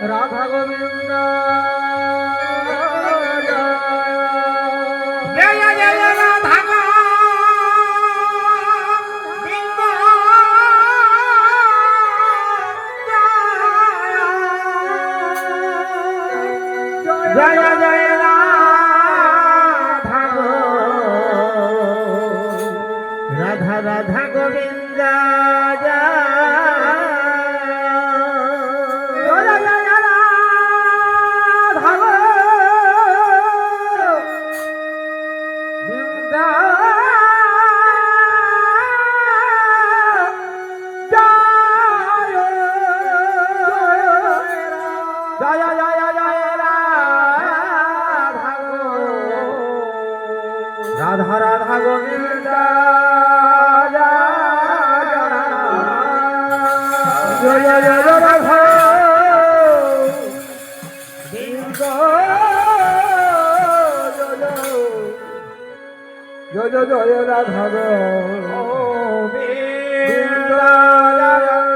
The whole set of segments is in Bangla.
রাধব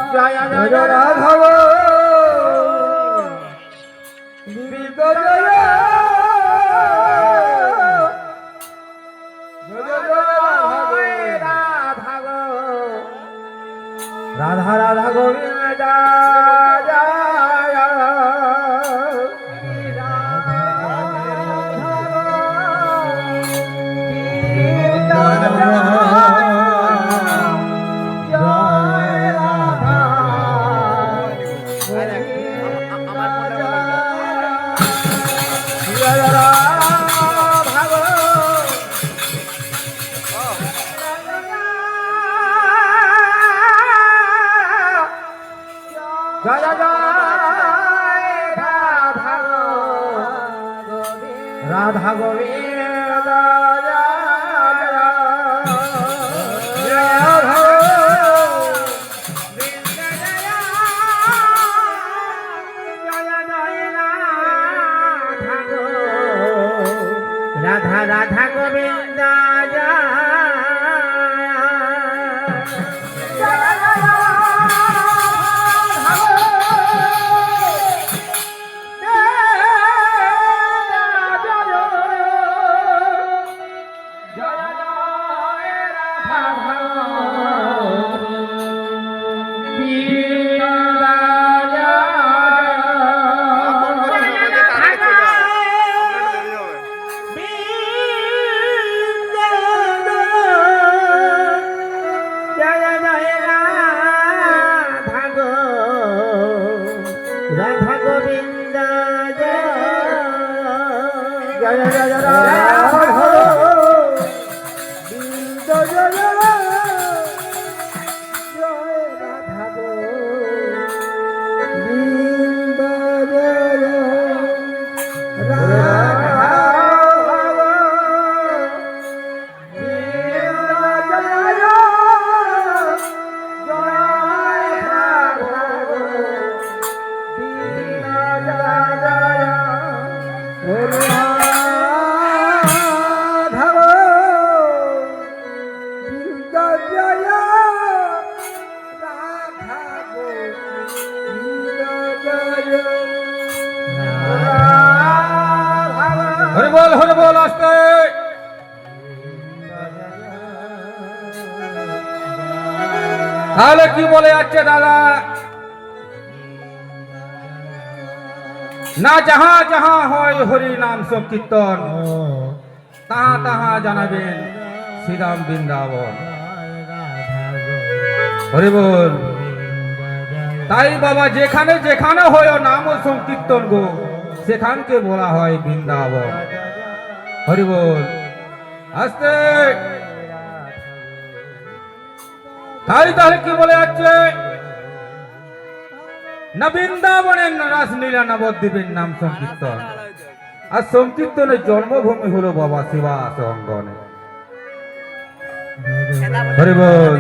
জয় জয় রাধা গোবিন্দ রাধা রাধা গোবিন্দ রাধা গোবিন্দ জয় জয় জয় রাধা গোবিন্দ জয় জয় রাধা গোবিন্দ জয় রাধা হরে বল আসতে তাহলে কি বলে যাচ্ছে দাদা না যাহা যাহা হয় হরি নাম সংকীর্তন তাহা তাহা জানাবেন শ্রীরাম বৃন্দাবন হরি বল তাই বাবা যেখানে যেখানে হয় নাম ও সংকীর্তন গো সেখানকে বলা হয় বৃন্দাবন হরি বল আস্তে তাই তাহলে কি বলে যাচ্ছে না বৃন্দাবনের রাসলীলা নবদ্বীপের নাম সংকীর্তন আর সংকীর্তনের জন্মভূমি হলো বাবা শিবাস অঙ্গনে হরি বল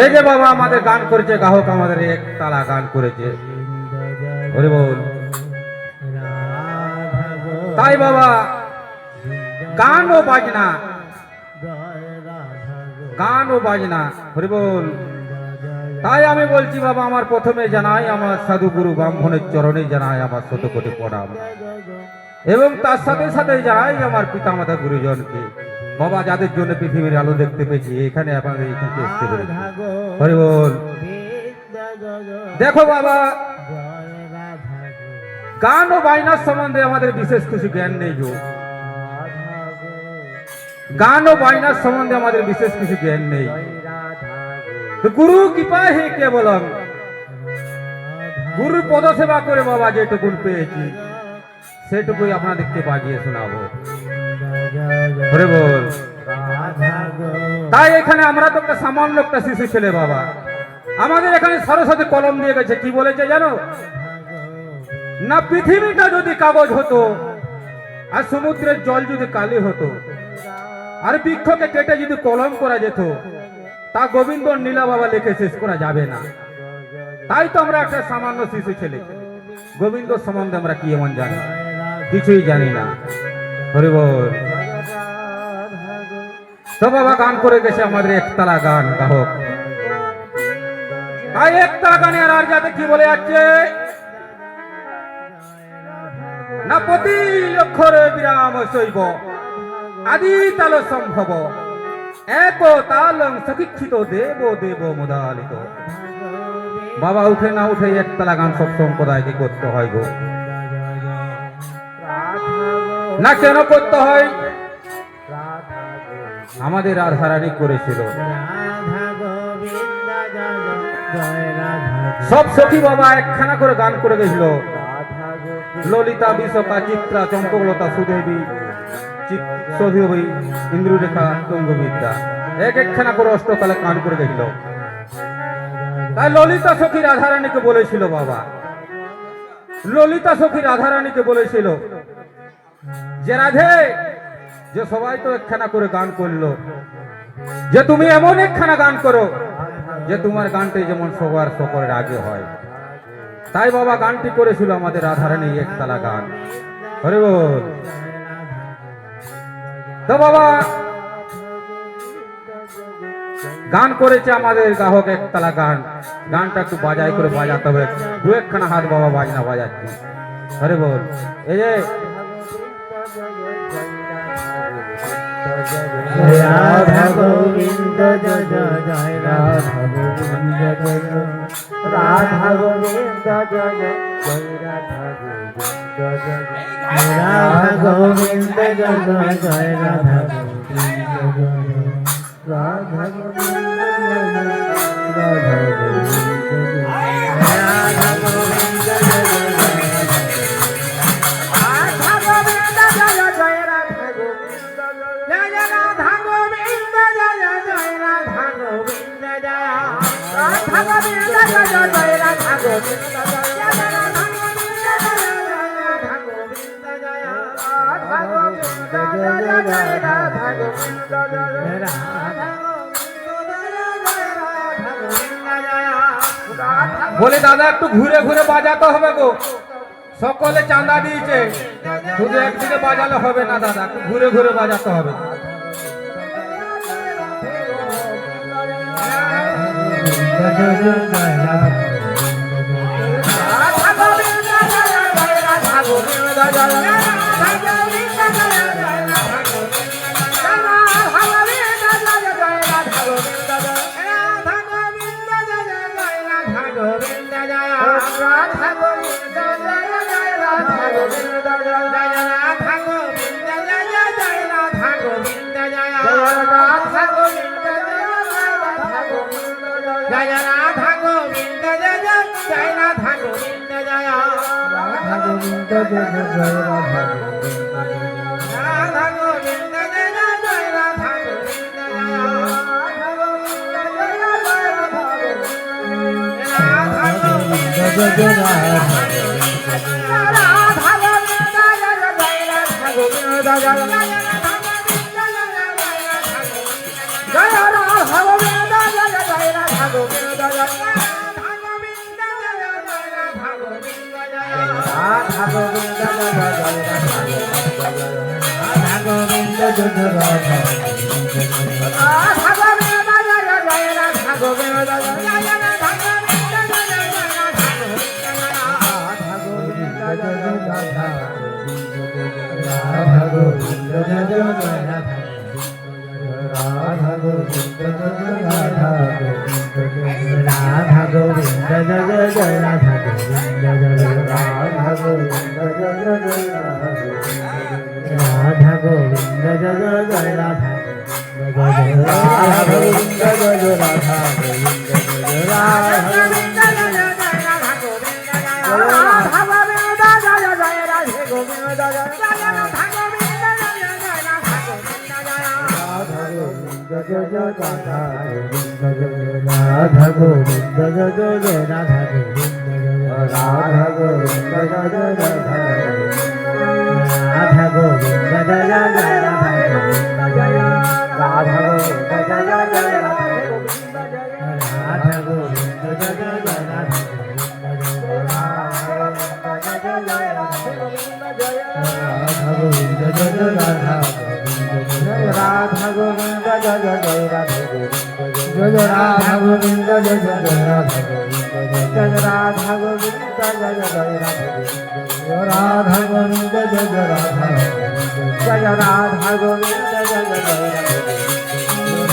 এই যে বাবা আমাদের গান করেছে গাহক আমাদের একতলা গান করেছে হরি বল তাই বাবা গান ও বাজনা হরি বল তাই আমি বলছি বাবা আমার প্রথমে জানাই আমার সাধু গুরু ব্রাহ্মণের চরণে জানাই আমার শতকোটি প্রণাম এবং তার সাথে সাথে জানাই আমার পিতামাতা গুরুজনকে বাবা যাদের জন্য পৃথিবীর আলো দেখতে পেয়েছি এখানে আপনাদের এখানে আসতে পেরেছি হরি বল দেখো বাবা গান ও বাজনার সম্বন্ধে আমাদের বিশেষ কিছু জ্ঞান নেই গো গান ও বাজনার সম্বন্ধে আমাদের বিশেষ কিছু জ্ঞান নেই গুরু কৃপা হে কেবলম গুরুর পদ সেবা করে বাবা যেটুকুন পেয়েছি সেটুকুই আপনাদেরকে বাজিয়ে শোনাবো হরি বল তাই এখানে আমরা তো একটা সামান্য একটা শিশু ছেলে বাবা আমাদের এখানে সরস্বতী কলম দিয়ে গেছে কি বলেছে জানো না পৃথিবীটা যদি কাগজ হতো আর সমুদ্রের জল যদি কালি হতো আর বৃক্ষকে কেটে যদি কলম করা যেত তা গোবিন্দ নীলা বাবা লিখে শেষ করা যাবে না তাই তো আমরা একটা সামান্য শিশু ছেলে গোবিন্দ সম্বন্ধে আমরা কি এমন জানি কিছুই জানি না হরি বল তো বাবা গান করে গেছে আমাদের একতলা গান গাহক তাই একতলা গানের আর যাতে কি বলে যাচ্ছে না প্রতি অক্ষরে বিরাম শৈব আদি তাল সম্ভব এক তালং সকিচ্ছিত দেব দেব মুদালিত। বাবা উঠে না উঠে একতলা গান সব সম্প্রদায়কে করতে হয় গো। না কেন করতে হয়? আমাদের রাধারানী করেছিল। সব সখী বাবা একখানা করে গান করে গেছিল। ললিতা, বিশকা, চিত্রা, চম্পকলতা, সুদেবী, সৌধবী, ইন্দ্ররেখা, তুঙ্গবিদ্যা এক একখানা করে অষ্টতালে গান করে গেছিল। তাই ললিতা সখী রাধারানীকে বলেছিল বাবা, ললিতা সখী রাধারানীকে বলেছিল যে রাধে, যে সবাই তো একখানা করে গান করলো, যে তুমি এমন একখানা গান করো যে তোমার গানটি যেমন সবার সকলের আগে হয়। তাই বাবা গানটি করেছিল আমাদের রাধারানী একতলা গান। হরি বল। তো বাবা গান করেছে আমাদের গাহক একতলা গান। গানটা একটু বাজাই করে বাজাতে হবে। দু একখানা হাত বাবা বাজনা বাজাচ্ছি। হরি বল। এই যে রাধা গোবিন্দ জয় জয় রাধা গোবিন্দ জয় রাধা গোবিন্দ জয় জয় রাধা গোবিন্দ জয় রাধা গোবিন্দ জয় জয় রাধা গোবিন্দ জয় রাধা গোবিন্দ রাধা গোবিন্দ রাধা গোবিন্দ বলে দাদা একটু ঘুরে ঘুরে বাজাতে হবে গো। সকলে চাঁদা দিয়েছে, শুধু একদিকে বাজালে হবে না দাদা, একটু ঘুরে ঘুরে বাজাতে হবে।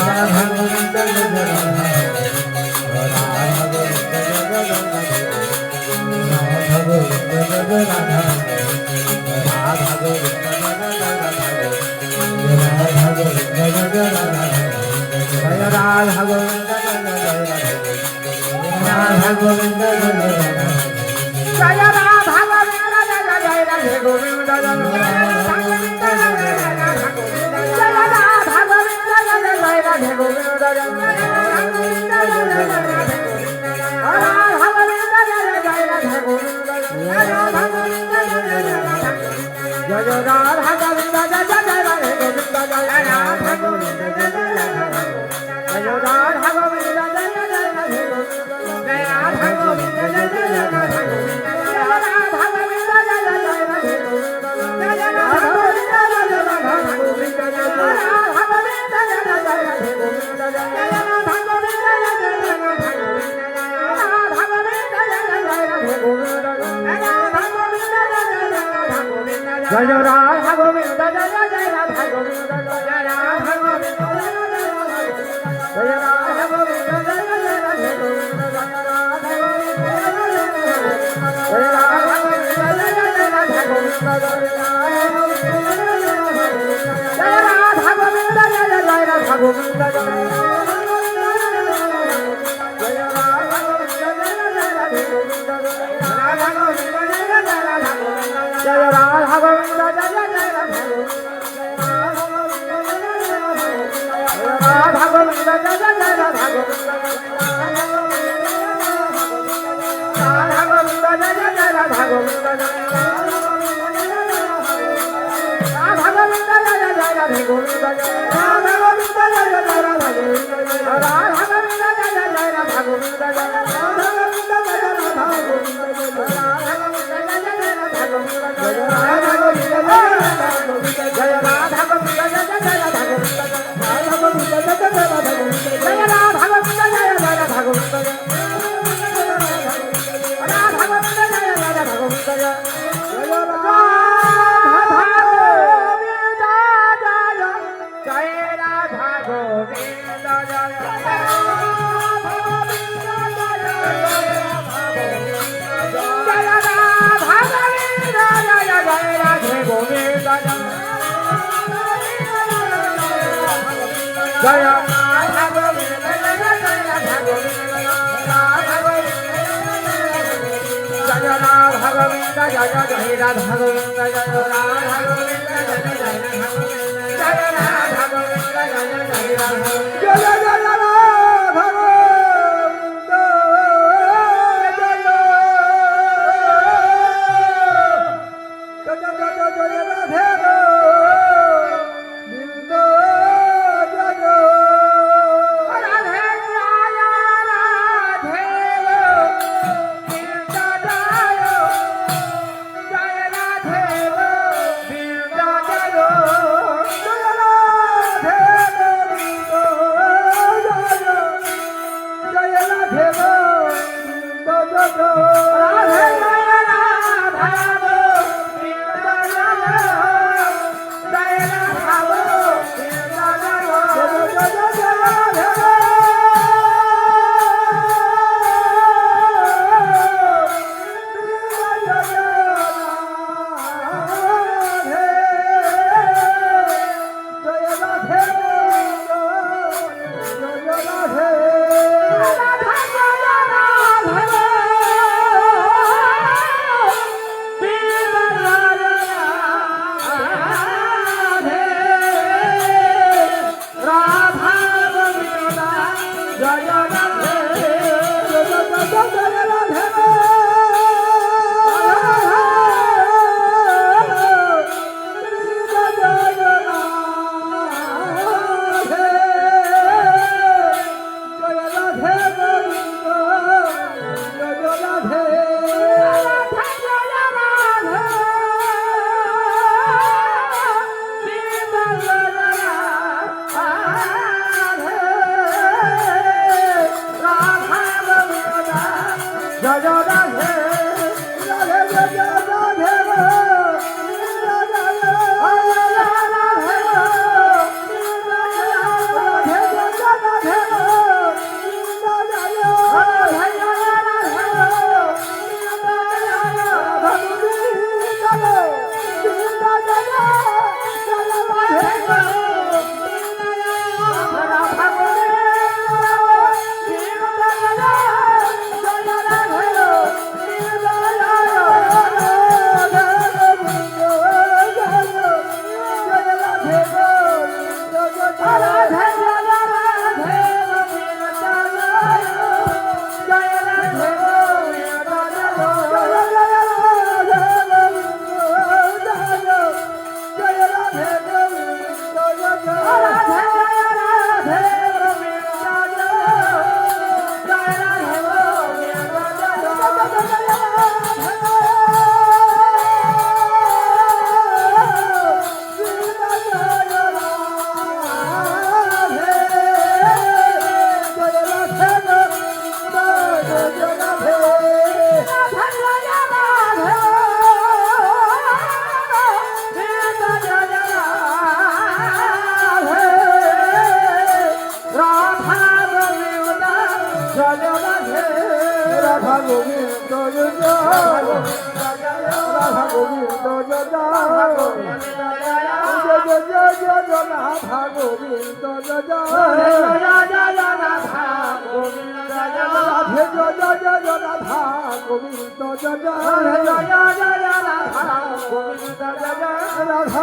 রাধা গোবিন্দ জয় জয় রাধা গোবিন্দ জয় জয় রাধা গোবিন্দ জয় জয় রাধা গোবিন্দ জয় জয় রাধা জয় রাধা গোবিন্দ জয় রাধা গোবিন্দ জয় জয় জয় রাধা গোবিন্দ জয় জয় রাধা গোবিন্দ জয় জয় রাধা গোবিন্দ জয় রাধা গোবিন্দ জয় রাধা গোবিন্দ জয় জয় রাধা গোবিন্দ জয় রাধা গোবিন্দ জয় জয় রাধা গোবিন্দ জয় রাধা গোবিন্দ জয় জয় রাধা গোবিন্দ জয় রাধা গোবিন্দ জয় জয় রাধা রাধা গোবিন্দ জয় জয় রাধা গোবিন্দ রাধা গোবিন্দ জয় জয় রাধা গোবিন্দ রাধা গোবিন্দ জয় জয় রাধা গোবিন্দ রাধা গোবিন্দ জয় জয় রাধা গোবিন্দ রাধা গোবিন্দ জয় জয় রাধা গোবিন্দ রাধা গোবিন্দ জয় জয় রাধা গোবিন্দ জয় রাধা গোবিন্দ জয় রাধা গোবিন্দ জয় জয় রাধা গোবিন্দ রাধা গোবিন্দ জয় জয় রাধা গোবিন্দ জয় রাধা গোবিন্দ জয় জয় রাধা গোবিন্দ রাধা গোবিন্দ জয় জয় রাধা গোবিন্দ জয় রাধা গোবিন্দ জয় জয় রাধা গোবিন্দ জয় রাধা গোবিন্দ জয় রাধা গোবিন্দ জয় জয় রাধা গোবিন্দ জয় রাধা গোবিন্দ জয় রাধা গোবিন্দ জয় রাধা গোবিন্দ জয় রাধা গোবিন্দ জয় জয় রাধা গোবিন্দ জয় রাধা গোবিন্দ জয় রাধা গোবিন্দ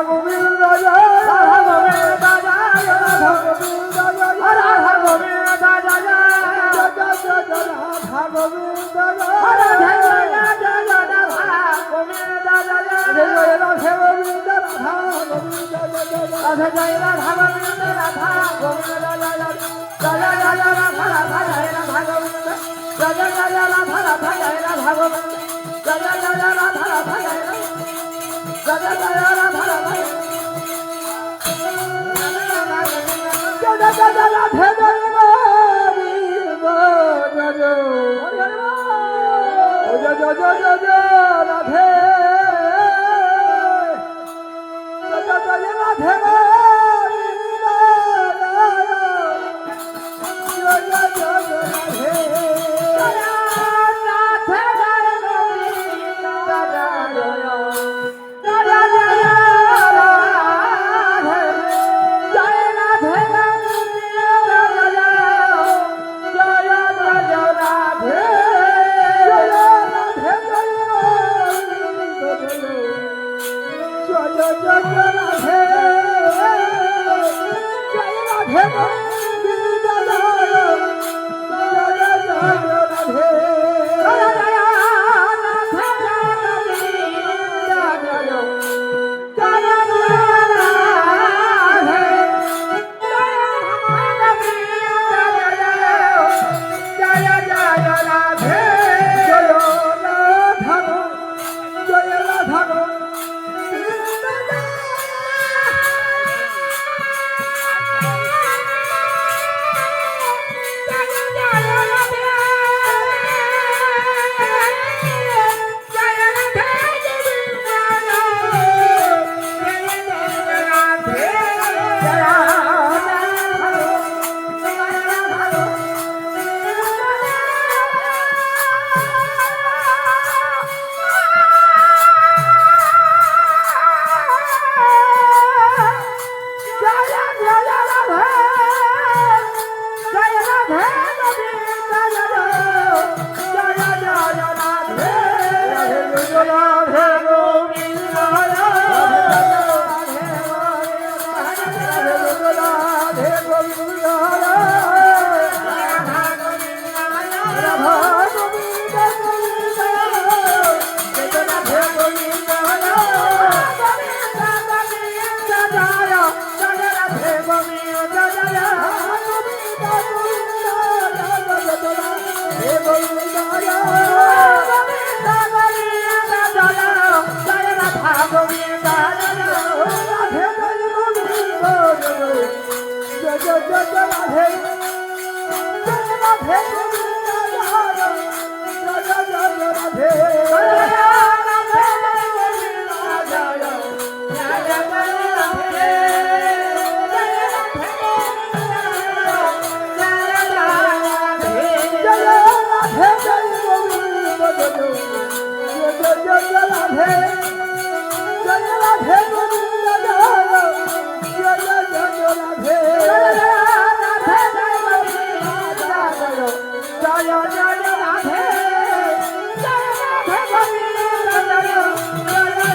গোবিন্দ জয় গোবিন্দ জয় গোবিন্দ জয়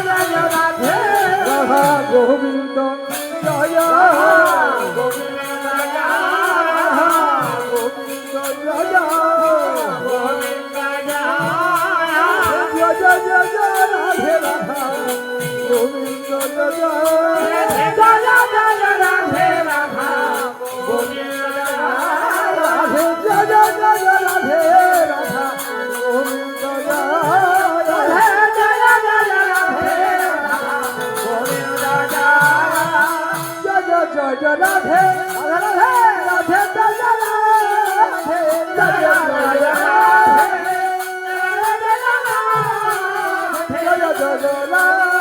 জয় জয় জয় রাধে রাধা গোবিন্দ জয় জয় জয় রাধে রাধা গোবিন্দ রাধে জয় জয় জয় রাধে রাধা গোবিন্দ জয় জয় রাধে রাধে রাধে জয় রাধে জয় জয় রাধে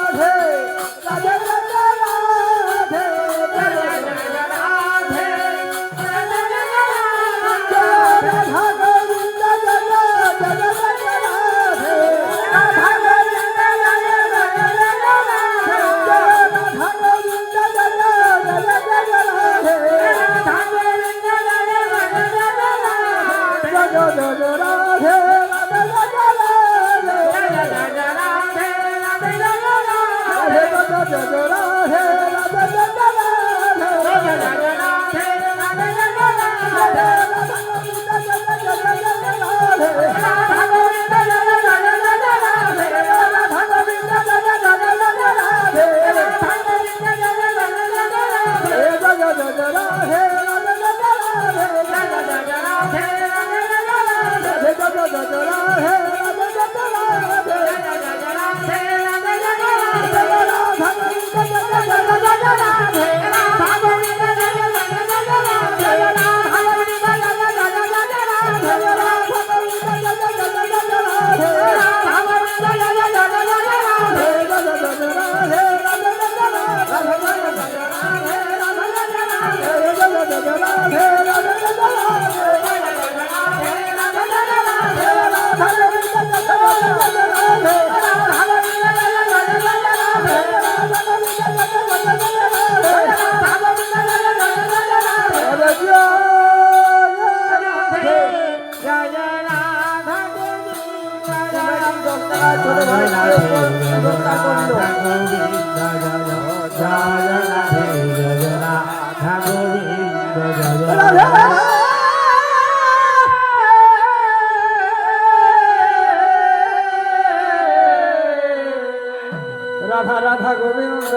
রাধা রাধা গোবিন্দ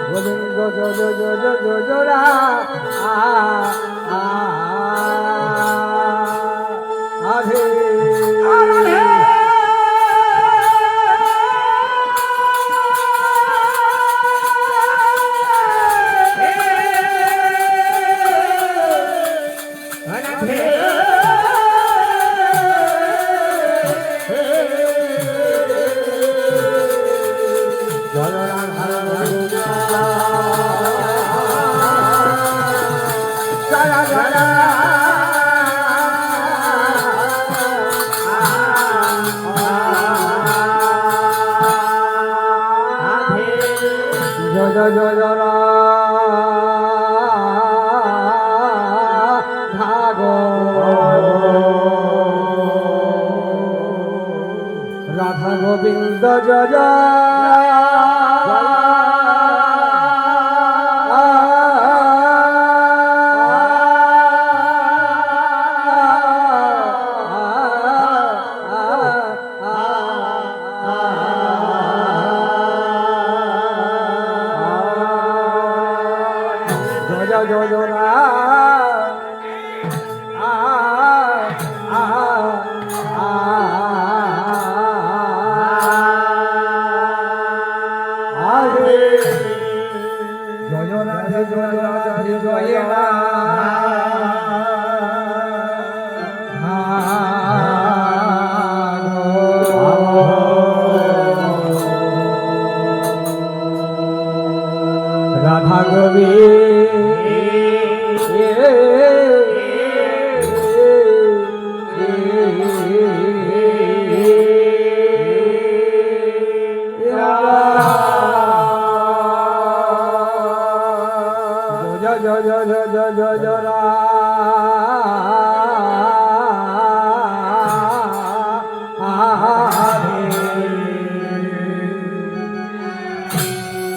গোবিন্দ জয় জয় জয় জয় জয় জয় আধে রাধা গোবিন্দ জয় রাধা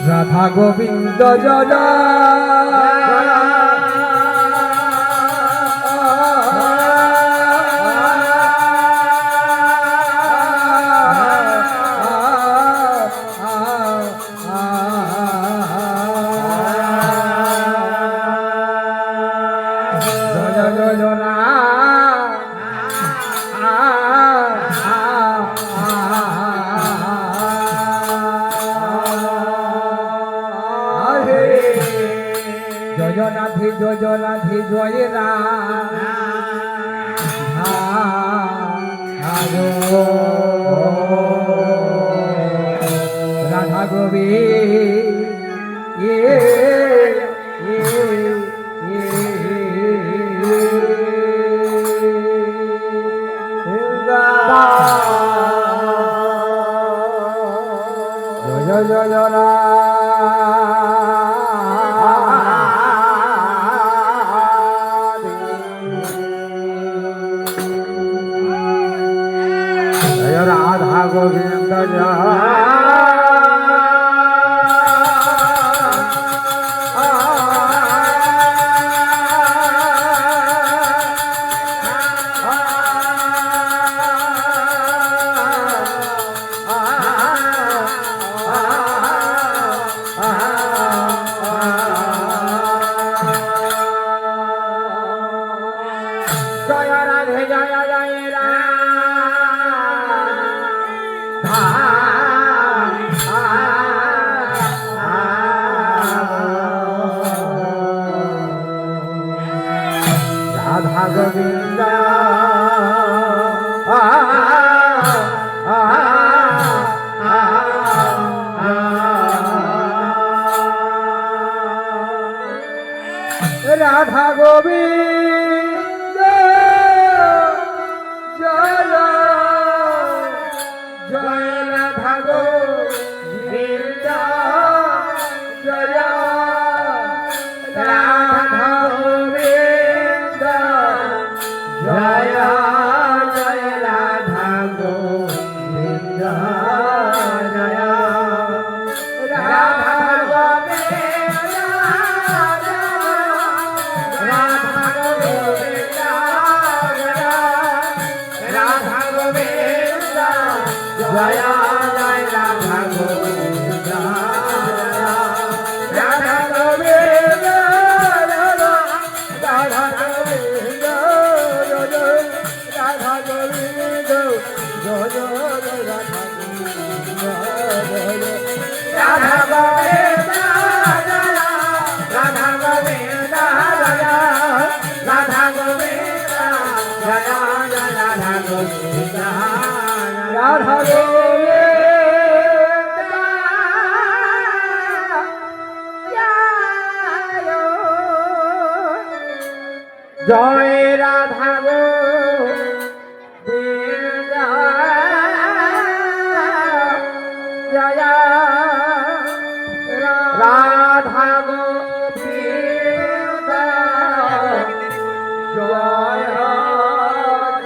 রাধা গোবিন্দ জয় জয়নাথি জয়নাথি জয় রাধা জয় জয় জয় গোবিন্দ জয় রাধে জয় জয় রাধা গোবিন্দ রাধা গোবিন্দ জয় জয় রাধা গোবিন্দ জয় রাধা গোবিন্দ জয় জয় রাধা গোবিন্দ জয় রাধা গোবিন্দ রাধা গোবিন্দ রাধা গোবিন্দ জয় জয় রাধা গোবিন্দ রাধা গোবিন্দ রাধা গোবিন্দ রাধা গোবিন্দ জয় জয় রাধা গোবিন্দ রাধা গোবিন্দ রাধা গোবিন্দ রাধা গোবিন্দ জয় জয় রাধা গোবিন্দ রাধা গোবিন্দ জয় রাধা গোবিন্দ জয় রাধা গোবিন্দ জয়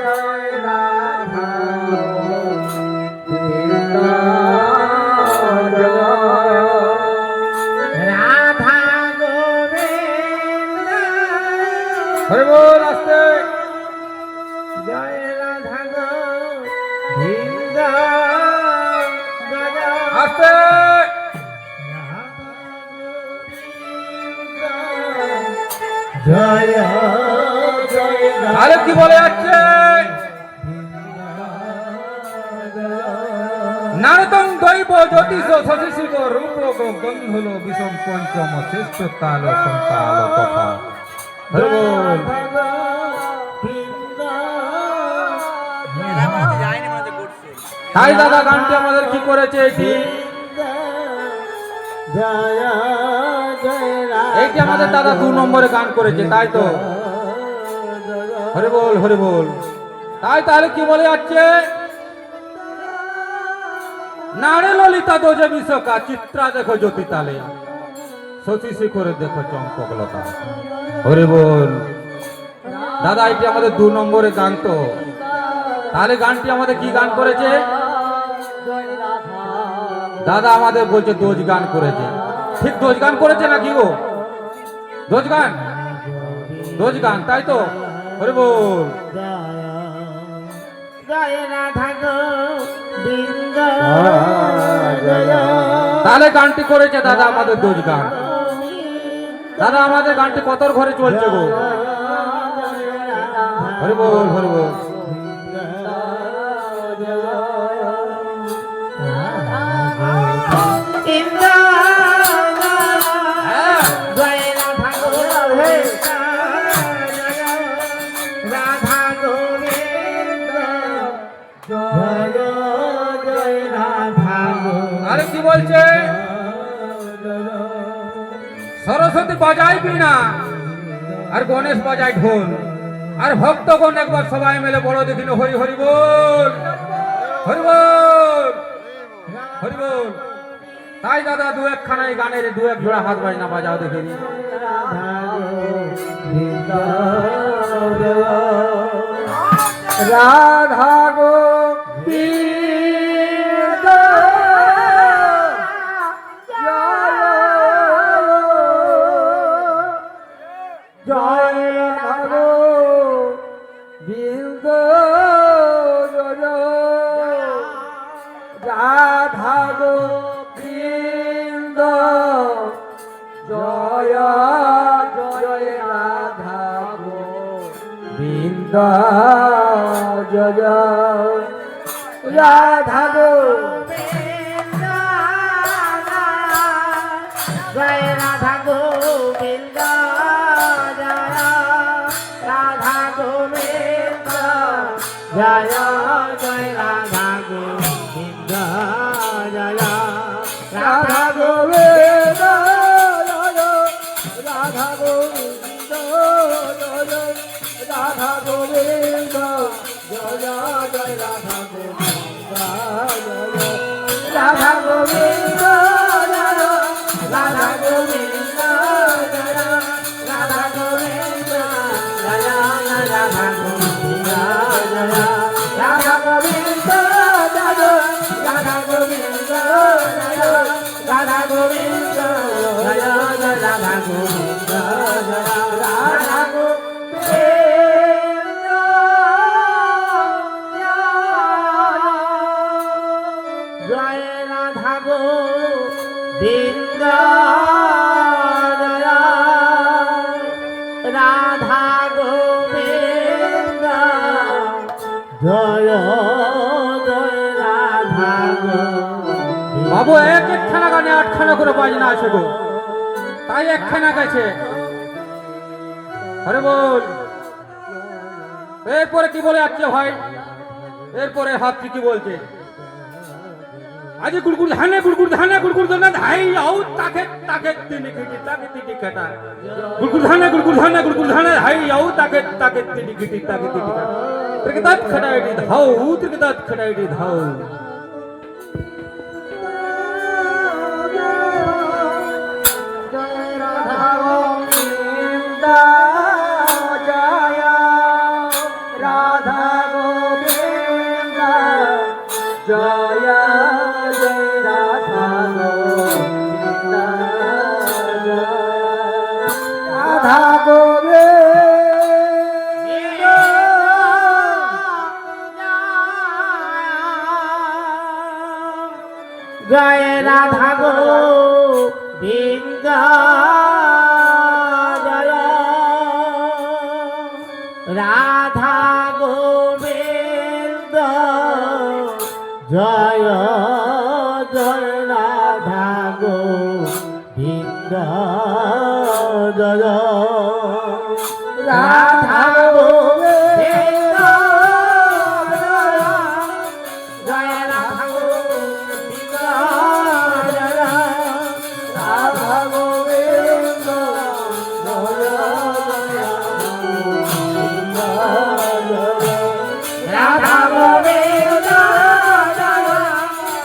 জয় রাধা গোবিন্দ রাধা গোবিন্দ হরি বল আস্তে জয় রাধা গোবিন্দ আস্তে জয় জয় আরে কি বলে যাচ্ছে নারদং দৈব জ্যোতিষ শশিশিব রূপক গঙ্গ হলো বিষম পঞ্চম শ্রেষ্ঠ তাল সন্তাল কথা হরি বল তাই দাদা গানটি আমাদের কি করেছে এটি এইটি আমাদের দাদা 2 নম্বরে গান করেছে তাই তো হরি বল হরি বল তাই তাহলে কি বলে যাচ্ছে নারে ললিতা দোজে বিশ্বকা চিত্রা দেখো জ্যোতি তালে শশী শিখরে দেখো চম্পকলতা হরি বল দাদা এটি আমাদের 2 নম্বরে গান তো তাহলে গানটি আমাদের কি গান করেছে দাদা আমাদের বলছে দোজ গান করেছে ঠিক দোজ গান করেছে নাকি গো দোজ গান তাই তো হরি বল জয় রাধা গোবিন্দ তাহলে গানটি করেছে দাদা আমাদের দোজ গান দাদা আমাদের গানটি কতর ঘরে চলছে গো হরি বল হরি বল আরে কি বলছে সরস্বতী বাজায় বীণা আর গণেশ বাজায় ঢোল আর ভক্তগণ একবার সবাই মিলে বড় দেখিল হরি হরি বল হরি বল হরি বল তাই দাদা 2-1 খানায় গানের 2-1 জোড়া হাত বাজনা বাজাও দেখে রাধা গোবিন্দ বৃন্দ জয় রাধা গোবিন্দ জয় রাধা গোবিন্দ জয় রাধা গোবিন্দ জয় জয় রাধা গোবিন্দ জয় রাধা গোবিন্দ রাধা গোবিন্দ রাধা গোবিন্দ জয় জয় রাধা গোবিন্দ রাধা গোবিন্দ রাধা গোবিন্দ রাধা গোবিন্দ জয় রাধা গোবিন্দ রাধা গোবিন্দ রাধা গোবিন্দ রাধা গোবিন্দ জয় জয় রাধা গোবিন্দ রাধা জয় রাধা গোবিন্দ রাধা গোবিন্দ জয় জয় রাধা বাবু এক একখানা গানে আটখানা করে বাজনা আছে গো, তাই একখানা গেছে। আরে বল এরপরে কি বলে যাচ্ছে ভাই? এরপরে হাতটি কি বলছে? আজি গুড়গুড় ধানে গুড়গুড় ধানে গুড়গুড় ধানে ধাই আউ তাকে তাকে তিনি কিটি তাকে তিনি কাটা গুড়গুড় ধানে গুড়গুড় ধানে ধাই আউ তাকে তাকে তিনি কিটি তাকে তিনি কাটা ত্রিকদাত খড়াইটি ধাও ত্রিকদাত খড়াইটি ধাও। জয় জয় রাধা গোবিন্দ রাধা গোবিন্দ জয় রাধা গোবিন্দ জয় রাধা গোবিন্দ জয় জয় রাধা গোবিন্দ জয় রাধা গোবিন্দ জয় রাধা গোবিন্দ জয় রাধা গোবিন্দ জয় রাধা গোবিন্দ জয় জয় রাধা গোবিন্দ রাধা গোবিন্দ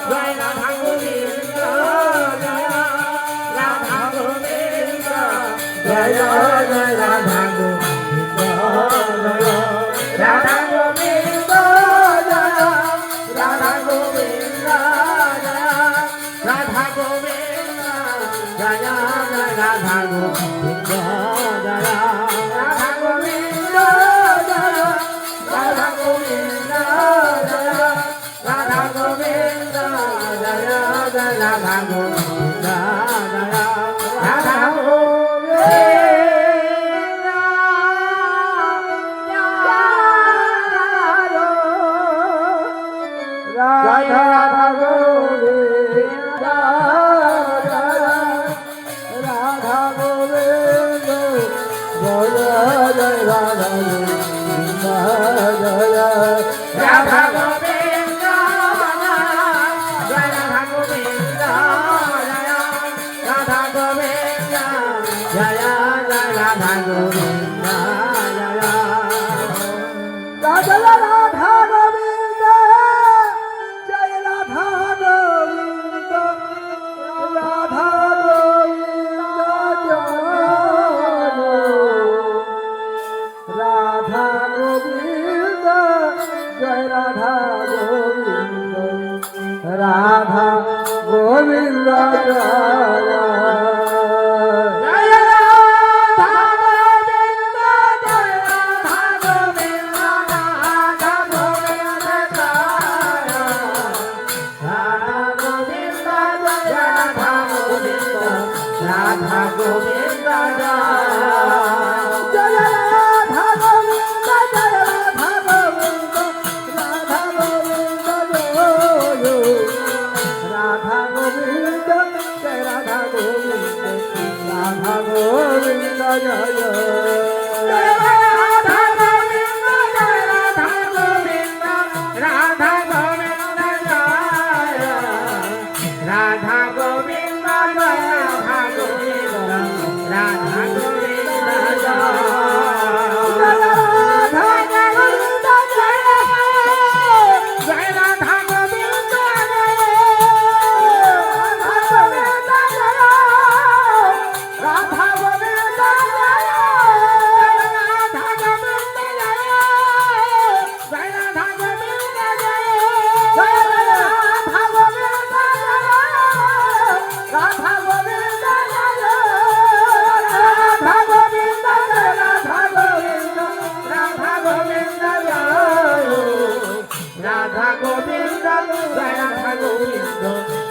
জয় রাধা গোবিন্দ রাধা গোবিন্দ জয় জয় রাধা গোবিন্দ জয় রাধা গোবিন্দ জয় রাধা গোবিন্দ জয় রাধা গোবিন্দ জয় জয় রাধা গোবিন্দ জয় রাধা জয় রাধা গোবিন্দ রাধা গোবিন্দ জয় জয় রাধা গোবিন্দ জয় রাধা গোবিন্দ জয় রাধা গোবিন্দ রাধা গোবিন্দ জয় জয় রাধা গোবিন্দ জয় রাধা গোবিন্দ জয় রাধা গোবিন্দ রাধা গোবিন্দ রাধা গোবিন্দ জয় রাধা গোবিন্দ রাধা গোবিন্দ জয় রাধা গোবিন্দ জয় রাধা গোবিন্দ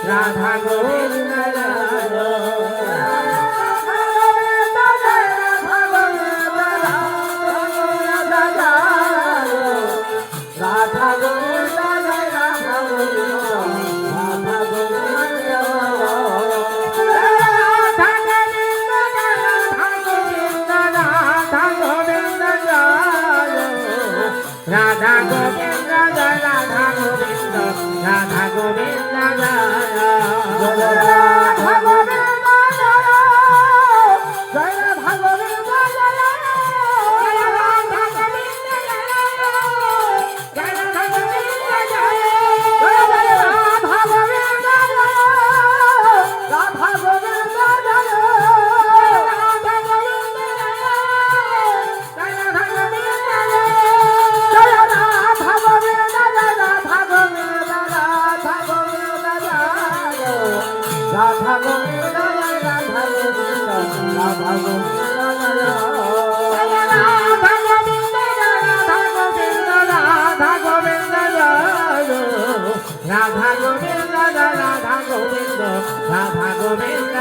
রাধা গোবিন্দ রাধা গোবিন্দ রাধা গোবিন্দ রাধা গোবিন্দ রাধা গোবিন্দ জয় রাধা গোবিন্দ জয় রাধা গোবিন্দ জয় রাধা গোবিন্দ জয় রাধা গোবিন্দ জয় রাধা গোবিন্দ রাধা গোবিন্দ জয় রাধা গোবিন্দ জয় রাধা গোবিন্দ জয় রাধা গোবিন্দ রাধা গোবিন্দ রাধা গোবিন্দ রাধা গোবিন্দ রাধা গোবিন্দ রাধা গোবিন্দ রাধা গোবিন্দ রাধা গোবিন্দ রাধা গোবিন্দ রাধা গোবিন্দ